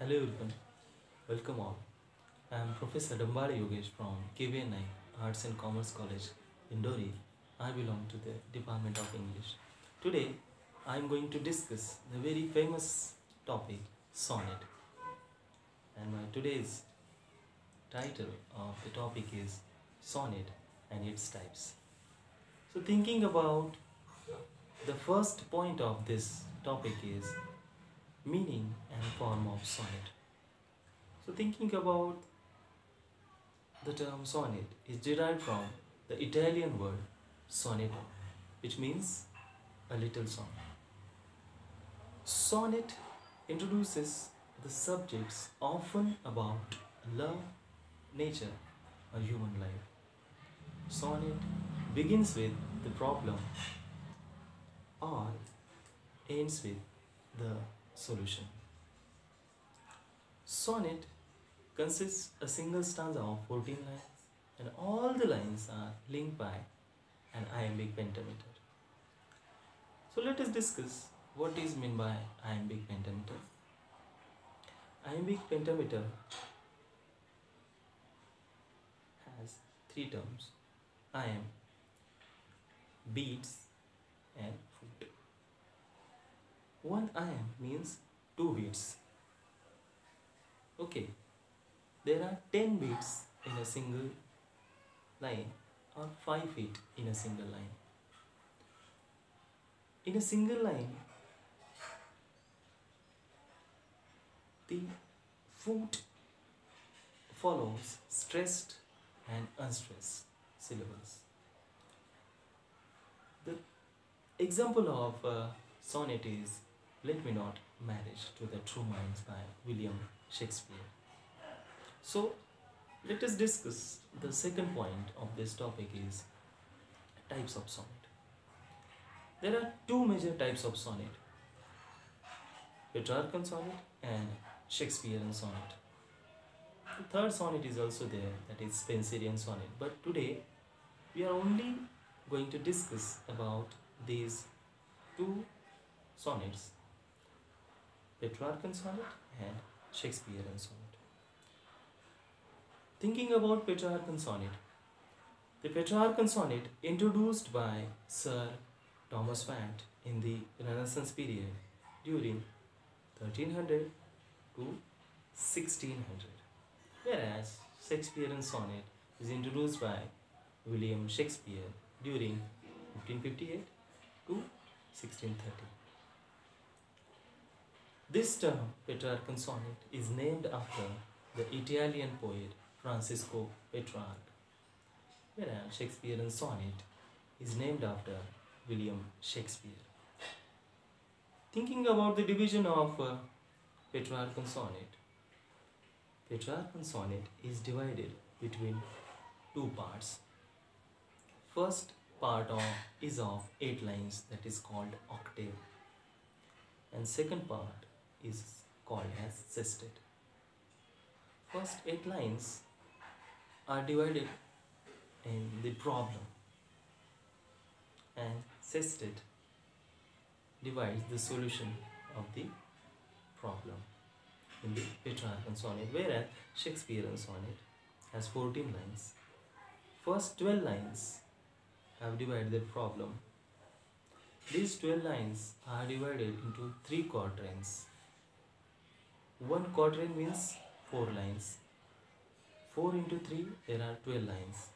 Hello everyone, welcome all. I am Professor Dambale Yogesh from KVNI Arts and Commerce College, Indori. I belong to the Department of English. Today, I am going to discuss the very famous topic, sonnet. And my today's title of the topic is Sonnet and its types. So thinking about the first point of this topic is meaning and form of sonnet. So thinking about the term sonnet is derived from the Italian word sonetto, which means a little song. Sonnet introduces the subjects often about love, nature, or human life. Sonnet begins with the problem or ends with the solution. Sonnet consists a single stanza of 14 lines, and all the lines are linked by an iambic pentameter. So let us discuss what is meant by iambic pentameter. Iambic pentameter has three terms: iamb, beats, and foot. One iamb means 2 beats. Okay, there are 10 beats in a single line or 5 feet in a single line. In a single line, the foot follows stressed and unstressed syllables. The example of sonnet is Let Me Not Marriage to the True Minds by William Shakespeare. So let us discuss the second point of this topic is types of sonnet. There are two major types of sonnet: Petrarchan sonnet and Shakespearean sonnet. The third sonnet is also there, that is Spenserian sonnet. But today we are only going to discuss about these two sonnets, Petrarchan sonnet and Shakespearean sonnet. Thinking about Petrarchan sonnet, the Petrarchan sonnet introduced by Sir Thomas Watt in the Renaissance period during 1300 to 1600, whereas Shakespearean sonnet is introduced by William Shakespeare during 1558 to 1630. This term, Petrarchan sonnet, is named after the Italian poet Francisco Petrarch, whereas Shakespearean sonnet is named after William Shakespeare. Thinking about the division of Petrarchan sonnet, Petrarchan sonnet is divided between two parts. First part is of 8 lines, that is called octave, and second part is called as sestet. First 8 lines are divided in the problem, and sestet divides the solution of the problem in the Petrarchan sonnet, whereas Shakespearean sonnet has 14 lines. First 12 lines have divided the problem. These 12 lines are divided into 3 quatrains. One quatrain means 4 lines. 4 into 3, there are 12 lines.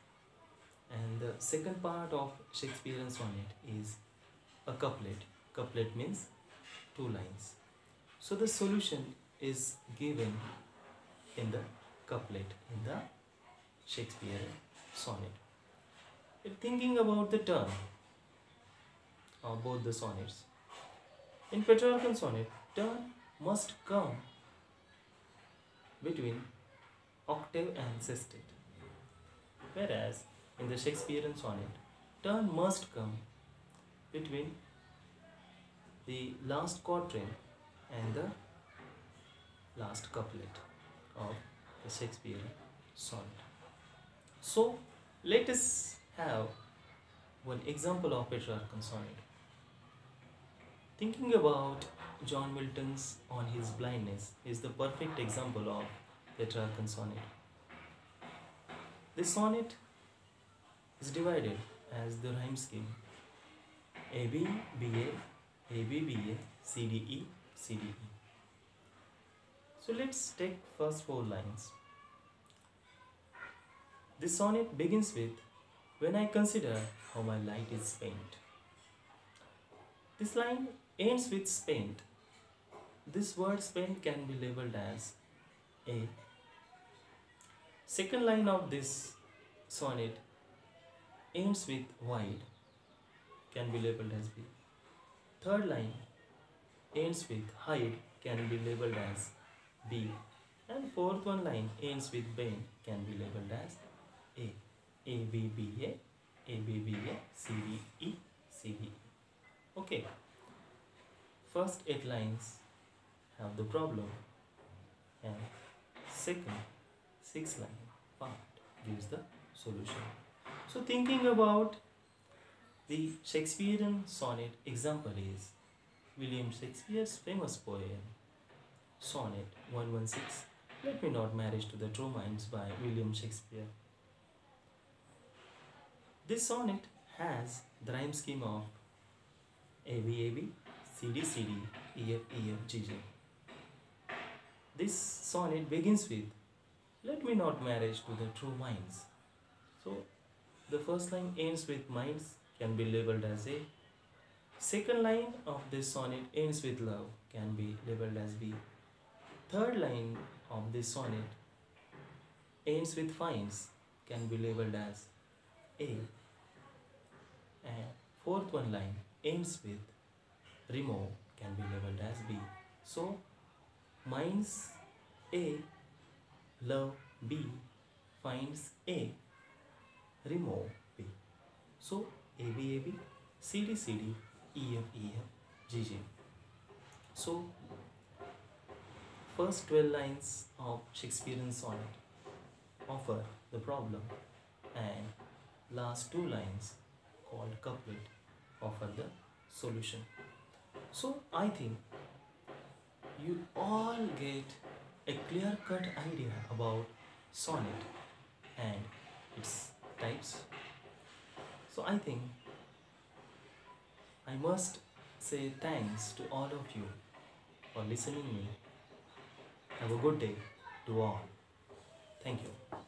And the second part of Shakespearean sonnet is a couplet. Couplet means 2 lines. So the solution is given in the couplet in the Shakespearean sonnet. If thinking about the turn of both the sonnets, in Petrarchan sonnet, turn must come between octave and sestet, whereas in the Shakespearean sonnet, turn must come between the last quatrain and the last couplet of the Shakespearean sonnet. So let us have one example of Petrarchan sonnet. Thinking about John Milton's On His Blindness is the perfect example of Petrarchan sonnet. This sonnet is divided as the rhyme scheme A B B A A B B A C D E C D E. So let's take first four lines. This sonnet begins with when I consider how my light is spent. This line ends with spent. This word spent can be labeled as A. Second line of this sonnet ends with wide, can be labeled as B. Third line ends with hide, can be labeled as B. And fourth one line ends with bend, can be labeled as A. A B B A A B B A C D E C D E. Okay. First 8 lines have the problem, and second 6 line part gives the solution. So thinking about the Shakespearean sonnet example is William Shakespeare's famous poem Sonnet 116, Let Me Not Marriage to the True Minds by William Shakespeare. This sonnet has the rhyme scheme of AB AB, CD CD, EF EF GG. This sonnet begins with Let me not marriage to the true minds. So the first line ends with minds, can be labeled as A. Second line of this sonnet ends with love, can be labeled as B. Third line of this sonnet ends with finds, can be labeled as A. And fourth one line ends with remove, can be labeled as B. So minds A, love B, finds A, remove B. So AB AB, CD CD, EF EF, GG. So first 12 lines of Shakespearean sonnet offer the problem, and last 2 lines called couplet offer the solution. So I think you all get a clear-cut idea about sonnet and its types. So I think I must say thanks to all of you for listening me. Have a good day to all. Thank you.